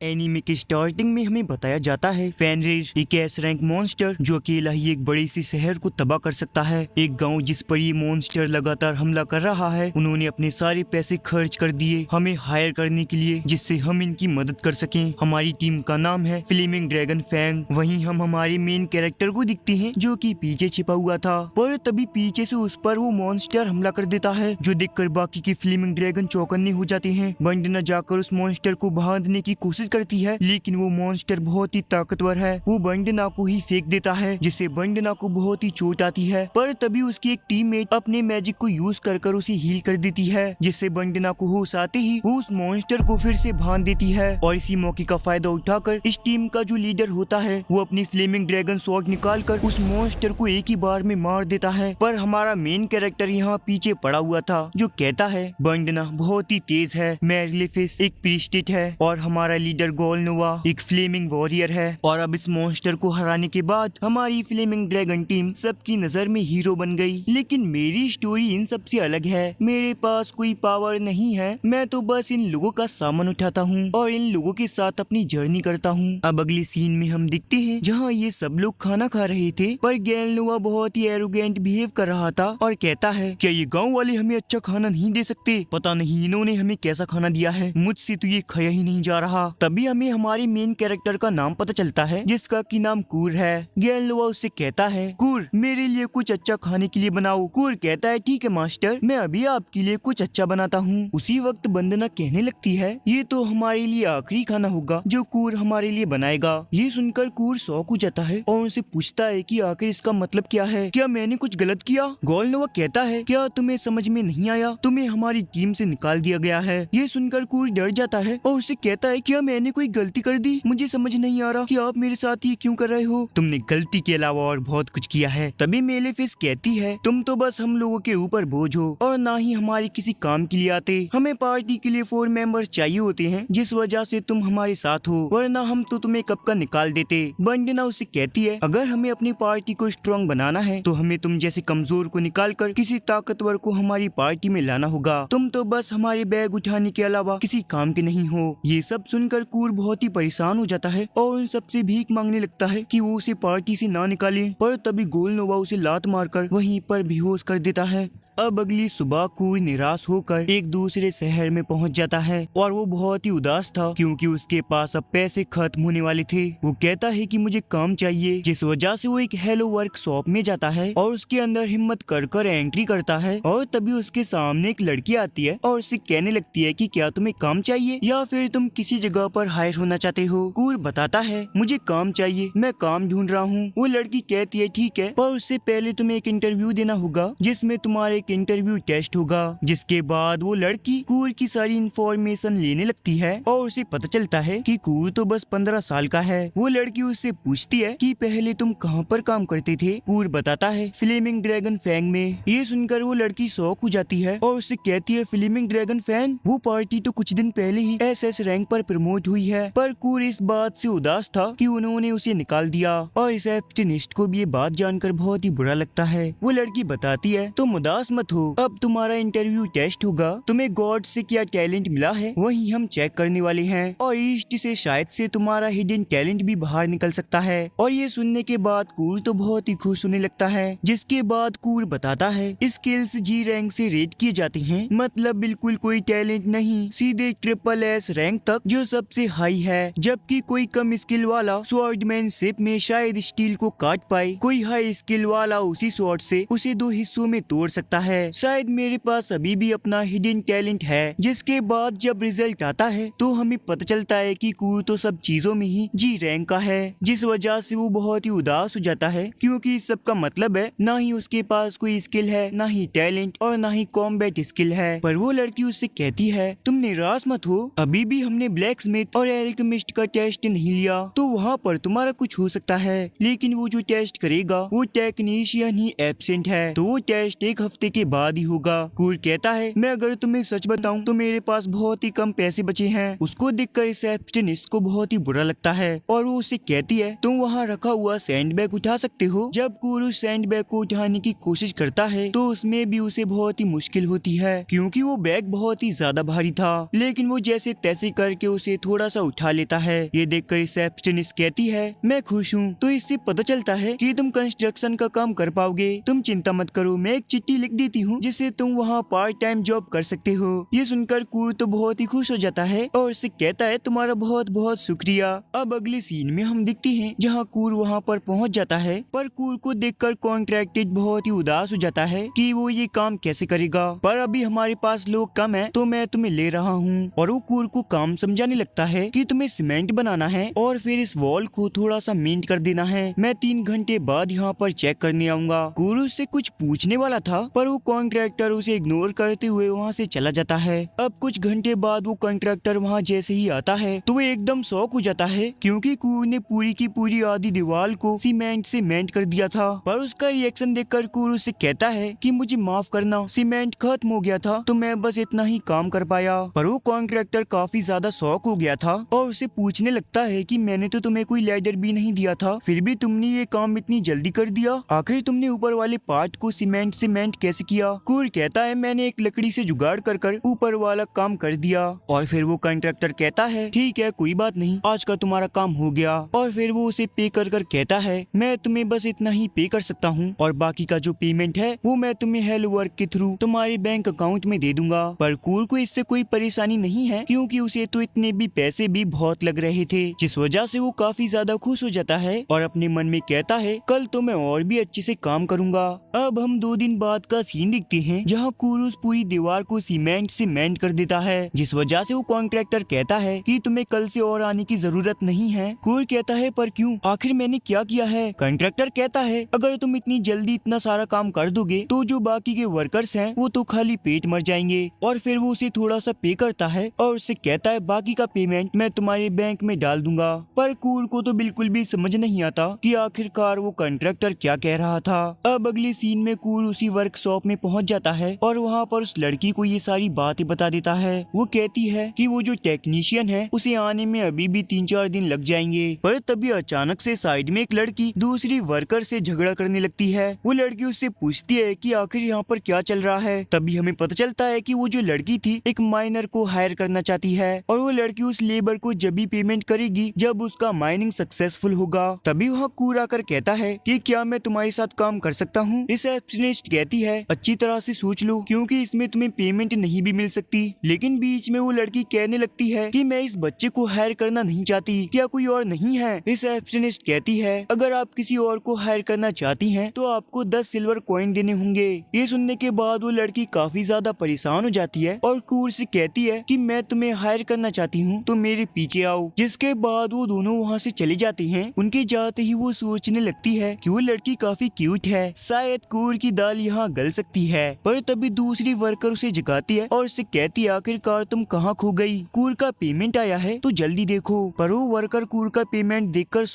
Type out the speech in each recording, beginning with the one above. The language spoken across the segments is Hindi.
एनीमे के स्टार्टिंग में हमें बताया जाता है फेनरिर एक एस रैंक मॉन्स्टर जो अकेला ही एक बड़े से शहर को तबाह कर सकता है। एक गांव जिस पर ये मॉन्स्टर लगातार हमला कर रहा है, उन्होंने अपने सारे पैसे खर्च कर दिए हमें हायर करने के लिए, जिससे हम इनकी मदद कर सकें। हमारी टीम का नाम है फ्लेमिंग ड्रैगन फैंग। वहीं हम हमारे मेन कैरेक्टर को दिखते हैं जो कि पीछे छिपा हुआ था, पर तभी पीछे से उस पर वो मॉन्स्टर हमला कर देता है, जो देखकर बाकी के फ्लेमिंग ड्रैगन चौकन्ने हो जाते हैं। बंडना जाकर उस मॉन्स्टर को बांधने की कोशिश करती है, लेकिन वो मॉन्स्टर बहुत ही ताकतवर है। वो बंडना को ही फेंक देता है, जिससे बंडना को बहुत ही चोट आती है। पर तभी उसकी एक टीममेट अपने मैजिक को यूज कर उसे हील कर देती है, जिससे बंडना को होश आते ही वो उस मॉन्स्टर को फिर से बांध देती है। और इसी मौके का फायदा उठाकर इस टीम का जो लीडर होता है, वो अपनी फ्लेमिंग ड्रैगन स्वॉर्ड निकालकर उस मॉन्स्टर को एक ही बार में मार देता है। पर हमारा मेन कैरेक्टर यहाँ पीछे पड़ा हुआ था, जो कहता है बंडना बहुत ही तेज है, मैरिलेफिस एक प्रीस्टेट है और हमारा लीडर गोलनोवा एक फ्लेमिंग वॉरियर है। और अब इस मॉन्स्टर को हराने के बाद हमारी फ्लेमिंग ड्रैगन टीम सबकी नजर में हीरो बन गई। लेकिन मेरी स्टोरी इन सबसे अलग है। मेरे पास कोई पावर नहीं है, मैं तो बस इन लोगों का सामान उठाता हूँ और इन लोगों के साथ अपनी जर्नी करता हूँ। अब अगले सीन में हम दिखते हैं जहाँ ये सब लोग खाना खा रहे थे, पर गोलनोवा बहुत ही एरोगेंट बिहेव कर रहा था और कहता है क्या ये गाँव वाले हमें अच्छा खाना नहीं दे सकते? पता नहीं इन्होंने हमें कैसा खाना दिया है, मुझसे तो ये खाया ही नहीं जा रहा। तभी हमें हमारे मेन कैरेक्टर का नाम पता चलता है, जिसका की नाम कूर है। गोलनोवा उससे कहता है कूर मेरे लिए कुछ अच्छा खाने के लिए बनाओ। कूर कहता है ठीक है मास्टर, मैं अभी आपके लिए कुछ अच्छा बनाता हूँ। उसी वक्त बंदना कहने लगती है ये तो हमारे लिए आखिरी खाना होगा जो कूर हमारे लिए बनाएगा। ये सुनकर कूर शॉक हो जाता है और उनसे पूछता है कि आखिर इसका मतलब क्या है, क्या मैंने कुछ गलत किया? गोलनोवा कहता है क्या तुम्हें समझ में नहीं आया, तुम्हें हमारी टीम से निकाल दिया गया है। ये सुनकर कूर डर जाता है और उससे कहता है क्या मैंने कोई गलती कर दी? मुझे समझ नहीं आ रहा कि आप मेरे साथ ये क्यों कर रहे हो। तुमने गलती के अलावा और बहुत कुछ किया है। तभी मेलेफिस कहती है तुम तो बस हम लोगों के ऊपर बोझ हो और ना ही हमारे किसी काम के लिए आते। हमें पार्टी के लिए 4 मेंबर्स चाहिए होते हैं, जिस वजह से तुम हमारे साथ हो, वरना हम तो तुम्हें कब का निकाल देते। बंडना उससे कहती है अगर हमें अपनी पार्टी को स्ट्रॉन्ग बनाना है तो हमें तुम जैसे कमजोर को निकालकर किसी ताकतवर को हमारी पार्टी में लाना होगा। तुम तो बस हमारे बैग उठाने के अलावा किसी काम के नहीं हो। ये सब सुनकर कूर बहुत ही परेशान हो जाता है और उन सबसे भीख मांगने लगता है कि वो उसे पार्टी से ना निकाले। पर तभी गोलनोवा उसे लात मारकर वहीं पर बेहोश कर देता है। अब अगली सुबह कूर निराश होकर एक दूसरे शहर में पहुंच जाता है और वो बहुत ही उदास था क्योंकि उसके पास अब पैसे खत्म होने वाले थे। वो कहता है कि मुझे काम चाहिए, जिस वजह से वो एक हेलो वर्क शॉप में जाता है और उसके अंदर हिम्मत कर एंट्री करता है। और तभी उसके सामने एक लड़की आती है और उससे कहने लगती है कि क्या तुम्हें काम चाहिए या फिर तुम किसी जगह पर हायर होना चाहते हो। कूर बताता है मुझे काम चाहिए, मैं काम ढूंढ रहा हूँ। वो लड़की कहती है ठीक है, पर उससे पहले तुम्हें एक इंटरव्यू देना होगा जिसमें तुम्हारे इंटरव्यू टेस्ट होगा। जिसके बाद वो लड़की कूर की सारी इंफॉर्मेशन लेने लगती है और उसे पता चलता है कि कूर तो बस 15 साल का है। वो लड़की उससे पूछती है कि पहले तुम कहाँ पर काम करते थे। कूर बताता है फ्लेमिंग ड्रैगन फैंग में। ये सुनकर वो लड़की शॉक हो जाती है और उससे कहती है फ्लेमिंग ड्रैगन फैंग, वो पार्टी तो कुछ दिन पहले ही SS रैंक पर प्रमोट हुई है। पर कूर इस बात से उदास था कि उन्होंने उसे निकाल दिया और रिसेप्शनिस्ट को भी ये बात जानकर बहुत ही बुरा लगता है। वो लड़की बताती है तुम उदास मत हो, अब तुम्हारा इंटरव्यू टेस्ट होगा, तुम्हें गॉड से क्या टैलेंट मिला है वही हम चेक करने वाले हैं और ईस्ट से शायद से तुम्हारा हिडन टैलेंट भी बाहर निकल सकता है। और ये सुनने के बाद कूर तो बहुत ही खुश होने लगता है। जिसके बाद कूर बताता है स्किल्स G रैंक से रेट किए जाते हैं, मतलब बिल्कुल कोई टैलेंट नहीं, सीधे SSS रैंक तक जो सबसे हाई है। जबकि कोई कम स्किल वाला स्वॉर्डमैनशिप में शायद स्टील को काट पाए, कोई हाई स्किल वाला उसी स्वॉर्ड से उसे 2 हिस्सों में तोड़ सकता है। शायद मेरे पास अभी भी अपना हिडन टैलेंट है। जिसके बाद जब रिजल्ट आता है तो हमें पता चलता है कि कूर तो सब चीजों में ही G रैंक का है, जिस वजह से वो बहुत ही उदास हो जाता है क्योंकि इस सब का मतलब है ना ही उसके पास कोई स्किल है, ना ही टैलेंट और ना ही कॉम्बैट स्किल है। पर वो लड़की उससे कहती है तुम निराश मत हो, अभी भी हमने ब्लैक स्मिथ और एल्केमिस्ट का टेस्ट नहीं लिया, तो वहाँ पर तुम्हारा कुछ हो सकता है। लेकिन वो जो टेस्ट करेगा वो टेक्नीशियन ही एब्सेंट है, तो वो टेस्ट 1 हफ्ते के बाद ही होगा। कूर कहता है मैं अगर तुम्हें सच बताऊं तो मेरे पास बहुत ही कम पैसे बचे हैं। उसको देखकर रिसेप्शनिस्ट को बहुत ही बुरा लगता है और वो उसे कहती है तुम वहाँ रखा हुआ सैंडबैग उठा सकते हो। जब कूर उस सैंडबैग को उठाने की कोशिश करता है तो उसमें भी उसे बहुत ही मुश्किल होती है क्योंकि वो बैग बहुत ही ज्यादा भारी था, लेकिन वो जैसे तैसे करके उसे थोड़ा सा उठा लेता है। ये देखकर रिसेप्शनिस्ट कहती है मैं खुश हूँ। तो इससे पता चलता है कि तुम कंस्ट्रक्शन का काम कर पाओगे। तुम चिंता मत करो, मैं एक चिट्ठी लिख देती हूँ जिससे तुम वहाँ पार्ट टाइम जॉब कर सकते हो। ये सुनकर कूर तो बहुत ही खुश हो जाता है और उससे कहता है तुम्हारा बहुत बहुत शुक्रिया। अब अगले सीन में हम दिखते हैं जहाँ कूर वहाँ पर पहुँच जाता है, पर कूर को देखकर कॉन्ट्रैक्टेड बहुत ही उदास हो जाता है कि वो ये काम कैसे करेगा। पर अभी हमारे पास लोग कम है तो मैं तुम्हें ले रहा हूँ। और वो कूर को काम समझाने लगता है कि तुम्हें सीमेंट बनाना है और फिर इस वॉल को थोड़ा सा मेंट कर देना है। मैं 3 घंटे बाद यहाँ पर चेक करने आऊंगा। कूर उससे कुछ पूछने वाला था पर वो कॉन्ट्रैक्टर उसे इग्नोर करते हुए वहाँ से चला जाता है। अब कुछ घंटे बाद वो कॉन्ट्रैक्टर वहाँ जैसे ही आता है तो वो एकदम शॉक हो जाता है क्योंकि कूर ने पूरी की पूरी आधी दीवार को सीमेंट से मेंट कर दिया था। पर उसका रिएक्शन देखकर कूर उससे कहता है कि मुझे माफ करना, सीमेंट खत्म हो गया था तो मैं बस इतना ही काम कर पाया। पर वो कॉन्ट्रैक्टर काफी ज्यादा शॉक हो गया था और उसे पूछने लगता है कि मैंने तो तुम्हें कोई लेडर भी नहीं दिया था, फिर भी तुमने ये काम इतनी जल्दी कर दिया। आखिर तुमने ऊपर वाले पार्ट को सीमेंट से मेंट कैसे किया? कूर कहता है मैंने एक लकड़ी से जुगाड़ कर ऊपर वाला काम कर दिया। और फिर वो कॉन्ट्रैक्टर कहता है ठीक है कोई बात नहीं, आज का तुम्हारा काम हो गया। और फिर वो उसे पे कर कहता है मैं तुम्हें बस इतना ही पे कर सकता हूँ और बाकी का जो पेमेंट है वो मैं तुम्हें हेल्प वर्क के थ्रू तुम्हारे बैंक अकाउंट में दे दूंगा। पर कूर को इससे कोई परेशानी नहीं है क्योंकि उसे तो इतने भी पैसे भी बहुत लग रहे थे, जिस वजह से वो काफी ज्यादा खुश हो जाता है और अपने मन में कहता है कल तो मैं और भी अच्छे से काम करूंगा। अब हम 2 दिन बाद का सीन देखते हैं जहाँ कूर उस पूरी दीवार को सीमेंट से मेंट कर देता है, जिस वजह से वो कॉन्ट्रैक्टर कहता है कि तुम्हें कल से और आने की जरूरत नहीं है। कूर कहता है पर क्यों, आखिर मैंने क्या किया है? कॉन्ट्रैक्टर कहता है अगर तुम इतनी जल्दी इतना सारा काम कर दोगे तो जो बाकी के वर्कर्स हैं वो तो खाली पेट मर जाएंगे। और फिर वो उसे थोड़ा सा पे करता है और उससे कहता है बाकी का पेमेंट मैं तुम्हारे बैंक में डाल दूंगा। पर कूर को तो बिल्कुल भी समझ नहीं आता कि आखिरकार वो कॉन्ट्रैक्टर क्या कह रहा था। अब अगले सीन में कूर उसी वर्कशॉप में पहुंच जाता है और वहाँ पर उस लड़की को ये सारी बातें बता देता है। वो कहती है कि वो जो टेक्नीशियन है उसे आने में अभी भी 3-4 दिन लग जाएंगे। पर तभी अचानक से साइड में एक लड़की दूसरी वर्कर से झगड़ा करने लगती है। वो लड़की उससे पूछती है कि आखिर यहाँ पर क्या चल रहा है। तभी हमें पता चलता है कि वो जो लड़की थी एक माइनर को हायर करना चाहती है और वो लड़की उस लेबर को जब भी पेमेंट करेगी जब उसका माइनिंग सक्सेसफुल होगा। तभी वहाँ कूर आकर कहता है कि क्या मैं तुम्हारे साथ काम कर सकता हूँ? रिसेप्शनिस्ट कहती है अच्छी तरह से सोच लो क्योंकि इसमें तुम्हें पेमेंट नहीं भी मिल सकती। लेकिन बीच में वो लड़की कहने लगती है कि मैं इस बच्चे को हायर करना नहीं चाहती, क्या कोई और नहीं है? रिसेप्शनिस्ट कहती है अगर आप किसी और को हायर करना चाहती हैं तो आपको 10 सिल्वर कॉइन देने होंगे। ये सुनने के बाद वो लड़की काफी ज्यादा परेशान हो जाती है और कूर से कहती है कि मैं तुम्हें हायर करना चाहती हूँ तो मेरे पीछे आओ। जिसके बाद वो दोनों वहाँ से चले जाते हैं। उनके जाते ही वो सोचने लगती है कि वो लड़की काफी क्यूट है, शायद कूर की दाल यहाँ गल सकती है। पर तभी दूसरी वर्कर उसे जगाती है और उससे कहती है आखिरकार तुम कहाँ खो गई? कूर का पेमेंट आया है तो जल्दी देखो। पर वो वर्कर कूर का पेमेंट देखकर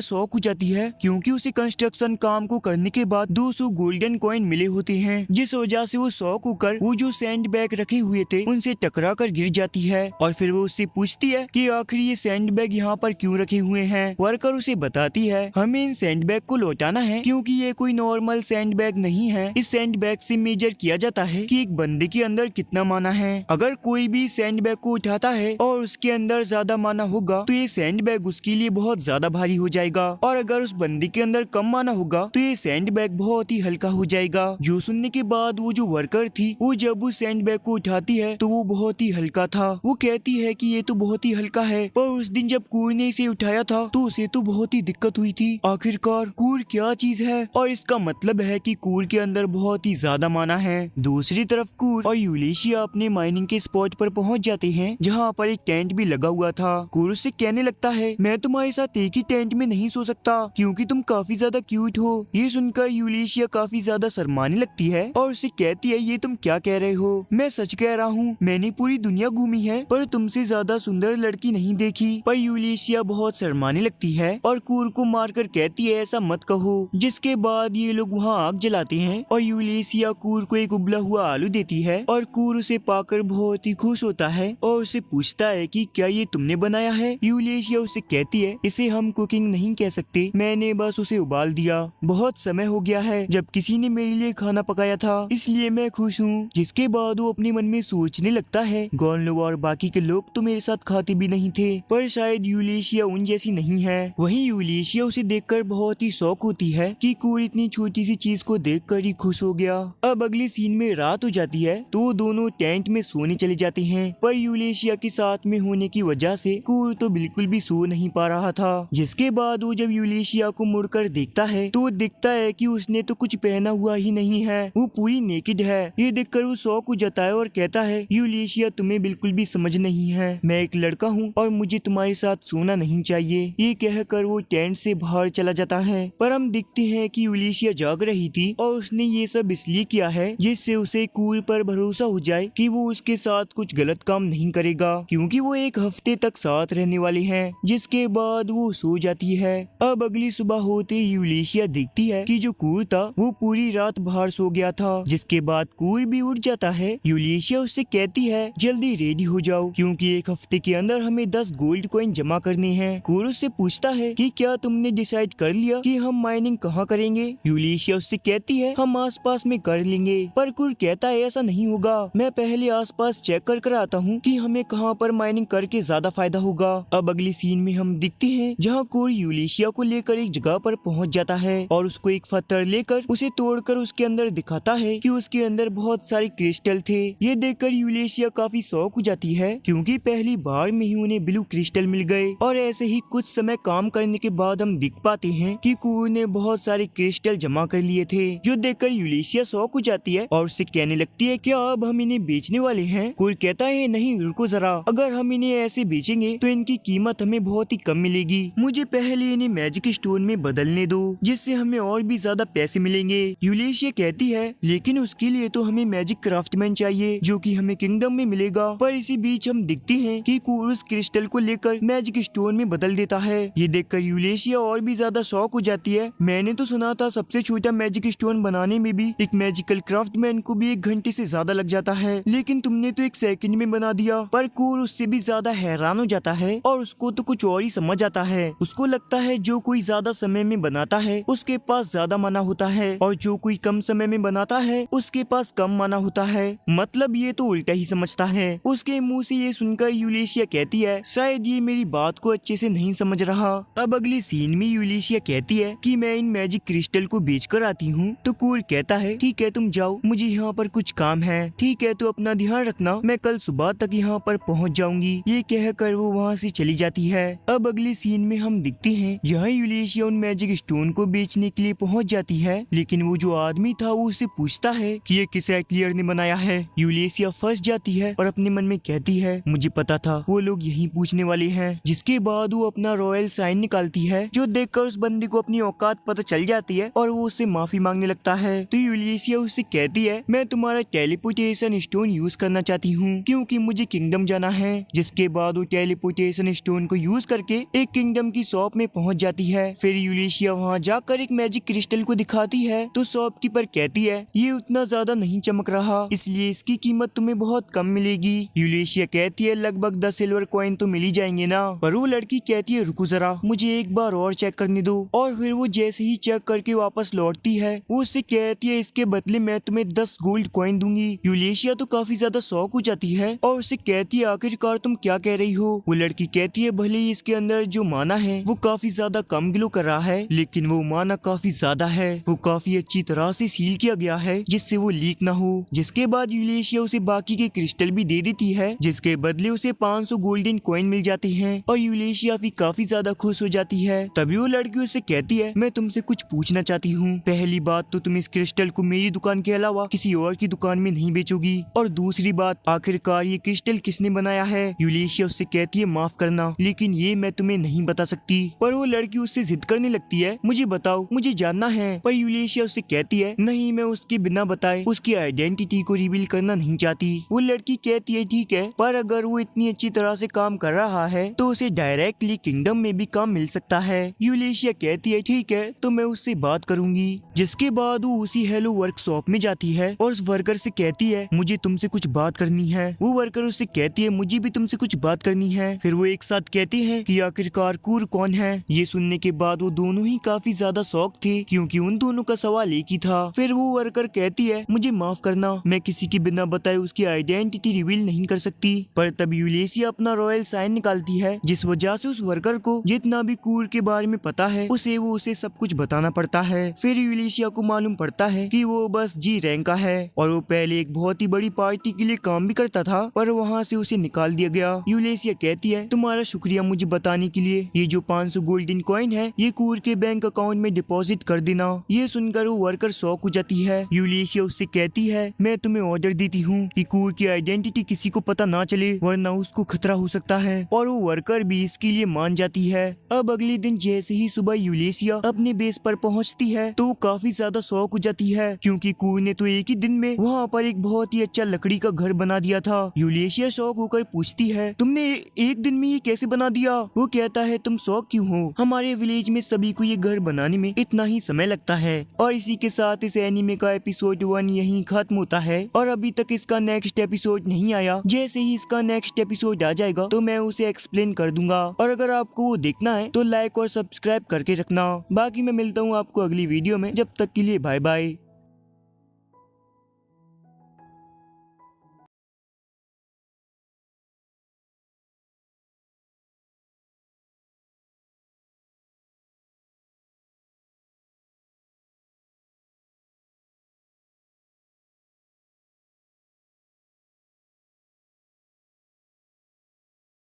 शॉक हो जाती है क्योंकि उसे कंस्ट्रक्शन काम को करने के बाद 200 गोल्डन कॉइन मिले होते हैं, जिस वजह से वो शॉक होकर वो जो सैंड बैग रखे हुए थे उनसे टकरा कर गिर जाती है। और फिर वो उससे पूछती है कि आखिर ये सैंड बैग यहाँ पर क्यों रखे हुए हैं? वर्कर उसे बताती है हमें इन सैंड बैग को लौटाना है क्योंकि ये कोई नॉर्मल सैंड बैग नहीं है। इस सैंड बैग से मेजर किया जाता है कि एक बंदे के अंदर कितना माना है। अगर कोई भी सैंड बैग को उठाता है और उसके अंदर ज्यादा माना होगा तो ये सैंड बैग उसके लिए बहुत ज्यादा भारी हो जाएगा, और अगर उस बंदे के अंदर कम माना होगा तो ये सैंड बैग बहुत ही हल्का हो जाएगा। जो सुनने के बाद वो जो वर्कर थी वो जब उस सैंड बैग को उठाती है तो वो बहुत ही हल्का था। वो कहती है कि ये तो बहुत ही हल्का है, पर उस दिन जब कूर ने इसे उठाया था तो उसे तो बहुत ही दिक्कत हुई थी। आखिरकार कूर क्या चीज है? और इसका मतलब है कि कूर के अंदर बहुत ही ज्यादा माना है। दूसरी तरफ कूर और यूलिशिया अपने माइनिंग के स्पॉट पर पहुंच जाते हैं जहाँ पर एक टेंट भी लगा हुआ था। कूर उससे कहने लगता है मैं तुम्हारे साथ एक ही टेंट में नहीं सो सकता क्योंकि तुम काफी ज्यादा क्यूट हो। ये सुनकर यूलिशिया काफी ज्यादा शर्माने लगती है और उससे कहती है ये तुम क्या कह रहे हो? मैं सच कह रहा हूँ, मैंने पूरी दुनिया घूमी है पर तुमसे ज्यादा सुंदर लड़की नहीं देखी। पर यूलिशिया बहुत शर्माने लगती है और कूर को मारकर कहती है ऐसा मत कहो। जिसके जिसके बाद ये लोग वहाँ आग जलाते हैं और यूलिशिया कूर को एक उबला हुआ आलू देती है और कूर उसे पाकर बहुत ही खुश होता है और उसे पूछता है कि क्या ये तुमने बनाया है। यूलिशिया उसे कहती है इसे हम कुकिंग नहीं कह सकते, मैंने बस उसे उबाल दिया। बहुत समय हो गया है जब किसी ने मेरे लिए खाना पकाया था, इसलिए मैं खुश हूँ। जिसके बाद वो अपने मन में सोचने लगता है गोनलो और बाकी के लोग तो मेरे साथ खाते भी नहीं थे, पर शायद यूलिशिया उन जैसी नहीं है। वहीं यूलिशिया उसे देखकर बहुत ही शौक होती है कि कूर इतनी छोटी सी चीज को देखकर ही खुश हो गया। अब अगले सीन में रात हो जाती है तो वो दोनों टेंट में सोने चले जाते हैं, पर यूलिशिया के साथ में होने की वजह से कूर तो बिल्कुल भी सो नहीं पा रहा था। जिसके बाद वो जब यूलिशिया को मुड़कर देखता है तो वो दिखता है कि उसने तो कुछ पहना हुआ ही नहीं है, वो पूरी नेकेड है। ये देखकर वो शौक हो जाता है और कहता है यूलिशिया तुम्हें बिल्कुल भी समझ नहीं है, मैं एक लड़का हूँ और मुझे तुम्हारे साथ सोना नहीं चाहिए। ये कहकर वो टेंट से बाहर चला जाता है, पर हम देखते हैं कि यूलिशिया जाग रही थी और उसने ये सब इसलिए किया है जिससे उसे कूर पर भरोसा हो जाए कि वो उसके साथ कुछ गलत काम नहीं करेगा, क्योंकि वो एक हफ्ते तक साथ रहने वाले हैं। जिसके बाद वो सो जाती है। अब अगली सुबह होते यूलिशिया देखती है कि जो कूर था वो पूरी रात बाहर सो गया था। जिसके बाद कूर भी उठ जाता है। यूलिशिया उससे कहती है जल्दी रेडी हो जाओ क्योंकि एक हफ्ते के अंदर हमें 10 गोल्ड कॉइन जमा करने हैं। कूर उससे पूछता है कि क्या तुमने डिसाइड कर लिया कि हम माइनिंग कहाँ करेंगे। यूलिशिया उससे कहती है हम आसपास में कर लेंगे, पर कूर कहता है ऐसा नहीं होगा, मैं पहले आसपास चेक कर आता हूँ कि हमें कहाँ पर माइनिंग करके ज्यादा फायदा होगा। अब अगली सीन में हम दिखते हैं जहाँ कूर यूलिशिया को लेकर एक जगह पर पहुँच जाता है और उसको एक पत्थर लेकर उसे तोड़कर उसके अंदर दिखाता है कि उसके अंदर बहुत सारे क्रिस्टल थे। ये देखकर यूलिशिया काफी शौक हो जाती है क्योंकि पहली बार में ही उन्हें ब्लू क्रिस्टल मिल गए। और ऐसे ही कुछ समय काम करने के बाद हम दिख पाते हैं कि कूर ने बहुत सारे क्रिस्टल जमा कर लिए थे, जो देखकर यूलिशिया शौक हो जाती है और उससे कहने लगती है क्या अब हम इन्हें बेचने वाले हैं। कूर कहता है नहीं रुको जरा, अगर हम इन्हें ऐसे बेचेंगे तो इनकी कीमत हमें बहुत ही कम मिलेगी, मुझे पहले इन्हें मैजिक स्टोन में बदलने दो जिससे हमें और भी ज्यादा पैसे मिलेंगे। यूलिशिया कहती है लेकिन उसके लिए तो हमें मैजिक क्राफ्टमैन चाहिए जो कि हमें किंगडम में मिलेगा। पर इसी बीच हम दिखते हैं कि कूर उस क्रिस्टल को लेकर मैजिक स्टोन में बदल देता है। ये देखकर यूलिशिया और भी ज्यादा शौक हो जाती है, मैंने तो सुना था सबसे छोटा मैजिक स्टोन बनाने में भी एक मैजिकल क्राफ्टमैन को भी 1 घंटे से ज्यादा लग जाता है, लेकिन तुमने तो 1 सेकंड में बना दिया। पर कूर उससे भी ज्यादा हैरान हो जाता है और उसको तो कुछ और ही समझ आता है। उसको लगता है जो कोई ज्यादा समय में बनाता है उसके पास ज्यादा माना होता है और जो कोई कम समय में बनाता है उसके पास कम माना होता है, मतलब ये तो उल्टा ही समझता है। उसके मुंह से ये सुनकर यूलिशिया कहती है शायद ये मेरी बात को अच्छे से नहीं समझ रहा। अब अगले सीन में यूलिशिया कहती है कि मैं इन मैजिक क्रिस्टल को बेच कर आती हूँ। तो कूर कहता है ठीक है तुम जाओ, मुझे यहाँ पर कुछ काम है। ठीक है तो अपना ध्यान रखना, मैं कल सुबह तक यहाँ पर पहुँच जाऊंगी। ये कहकर वो वहाँ से चली जाती है। अब अगले सीन में हम दिखते हैं जहाँ यूलिशिया उन मैजिक स्टोन को बेचने के लिए पहुँच जाती है, लेकिन वो जो आदमी था वो उससे पूछता है कि ये किस एक्लियर ने बनाया है। यूलिशिया फंस जाती है और अपने मन में कहती है मुझे पता था वो लोग यही पूछने वाले हैं। जिसके बाद वो अपना रॉयल साइन निकालती है, जो देखकर उस बंदी को अपनी औकात पता चल जाती है और वो उससे माफी मांगने लगता है। तो यूलिशिया उससे कहती है मैं तुम्हारा टेलीपोर्टेशन स्टोन यूज करना चाहती हूँ क्योंकि मुझे किंगडम जाना है। जिसके बाद वो टेलीपोर्टेशन स्टोन को यूज करके एक किंगडम की शॉप में पहुँच जाती है। फिर यूलिशिया वहाँ जाकर एक मैजिक क्रिस्टल को दिखाती है तो शॉपकीपर कहती है ये उतना ज्यादा नहीं चमक रहा, इसलिए इसकी कीमत तुम्हें बहुत कम मिलेगी। यूलिशिया कहती है लगभग 10 सिल्वर कॉइन तो मिल ही जाएंगे ना। पर वो लड़की कहती है रुको जरा, मुझे एक बार और चेक करने दो। और फिर वो जैसे ही चेक करके वापस लौटती है वो उससे कहती है इसके बदले मैं तुम्हें 10 गोल्ड कॉइन दूंगी। यूलिशिया तो काफी ज्यादा शौक हो जाती है और उससे कहती है आखिरकार तुम क्या कह रही हो। वो लड़की कहती है भले ही इसके अंदर जो माना है वो काफी ज्यादा कम ग्लो कर रहा है, लेकिन वो माना काफी ज्यादा है, वो काफी अच्छी तरह से सील किया गया है जिससे वो लीक ना हो। जिसके बाद यूलिशिया उसे बाकी के क्रिस्टल भी दे देती है, जिसके बदले उसे 500 गोल्डन कॉइन मिल जाती हैं और यूलिशिया भी काफी ज्यादा खुश हो जाती है। तभी वो लड़की उससे कहती है मैं तुमसे कुछ पूछना चाहती हूँ। पहली बात तो तुम इस क्रिस्टल को मेरी दुकान के अलावा किसी और की दुकान में नहीं बेचोगी, और दूसरी बात आखिरकार ये क्रिस्टल किसने बनाया है। यूलिशिया उससे कहती है माफ करना लेकिन ये मैं तुम्हें नहीं बता सकती। पर वो लड़की उससे जिद करने लगती है मुझे बताओ, मुझे जानना है। पर यूलिशिया उससे कहती है नहीं, मैं उसके बिना बताए उसकी आइडेंटिटी को रिवील करना नहीं चाहती। वो लड़की कहती है ठीक है, पर अगर वो इतनी अच्छी तरह से काम कर रहा है तो उसे डायरेक्टली किंगडम में भी काम मिल सकता है। यूलिशिया कहती है ठीक है, तो मैं उससे बात करूंगी। जिसके बाद वो उसी हेलो वर्कशॉप में जाती है और उस वर्कर से कहती है मुझे तुमसे कुछ बात करनी है। वो वर्कर उससे कहती है मुझे भी तुमसे कुछ बात करनी है। फिर वो एक साथ कहते हैं कि आखिरकार कूर कौन है। ये सुनने के बाद वो दोनों ही काफी ज्यादा शॉक थे क्योंकि उन दोनों का सवाल एक ही था। फिर वो वर्कर कहती है मुझे माफ करना, मैं किसी के बिना बताए उसकी आइडेंटिटी रिवील नहीं कर सकती। पर तब यूलेशिया अपना रॉयल साइन निकालती है जिस वजह से उस वर्कर को जितना भी कूर के बारे में पता है उसे सब कुछ बताना पड़ता है। फिर यूलेशिया को मालूम पड़ता है कि वो बस जी रैंक का है और वो पहले एक बहुत ही बड़ी पार्टी के लिए काम भी करता था पर वहाँ से उसे निकाल दिया गया। यूलेशिया कहती है तुम्हारा शुक्रिया मुझे बताने के लिए, ये जो 500 गोल्डन कॉइन है ये कूर के बैंक अकाउंट में डिपॉजिट कर देना। ये सुनकर वो वर्कर शॉक हो जाती है। यूलेशिया उससे कहती है मैं तुम्हें ऑर्डर देती हूँ कि कूर की आइडेंटिटी किसी को पता ना चले वरना उसको खतरा हो सकता है और वो वर्कर भी इसके लिए मान जाती है। अब अगले दिन जैसे ही सुबह यूलेशिया अपने बेस पर पहुंचती है तो वो काफी ज्यादा शॉक हो जाती है क्योंकि कूर ने तो एक ही दिन में वहाँ पर एक बहुत ही अच्छा लकड़ी का घर बना दिया था। यूलेशिया शॉक होकर पूछती है तुमने एक दिन में ये कैसे बना दिया। वो कहता है तुम शॉक क्यों हो, हमारे विलेज में सभी को ये घर बनाने में इतना ही समय लगता है। और इसी के साथ इस एनीमे का एपिसोड 1 यहीं खत्म होता है और अभी तक इसका नेक्स्ट एपिसोड नहीं आया। जैसे ही इसका नेक्स्ट एपिसोड आ जाएगा तो मैं उसे एक्सप्लेन कर दूंगा और अगर आपको वो देखना है तो लाइक और सब्सक्राइब करके रखना। बाकी मैं मिलता हूँ आपको अगली वीडियो में, जब तक के लिए बाय बाय।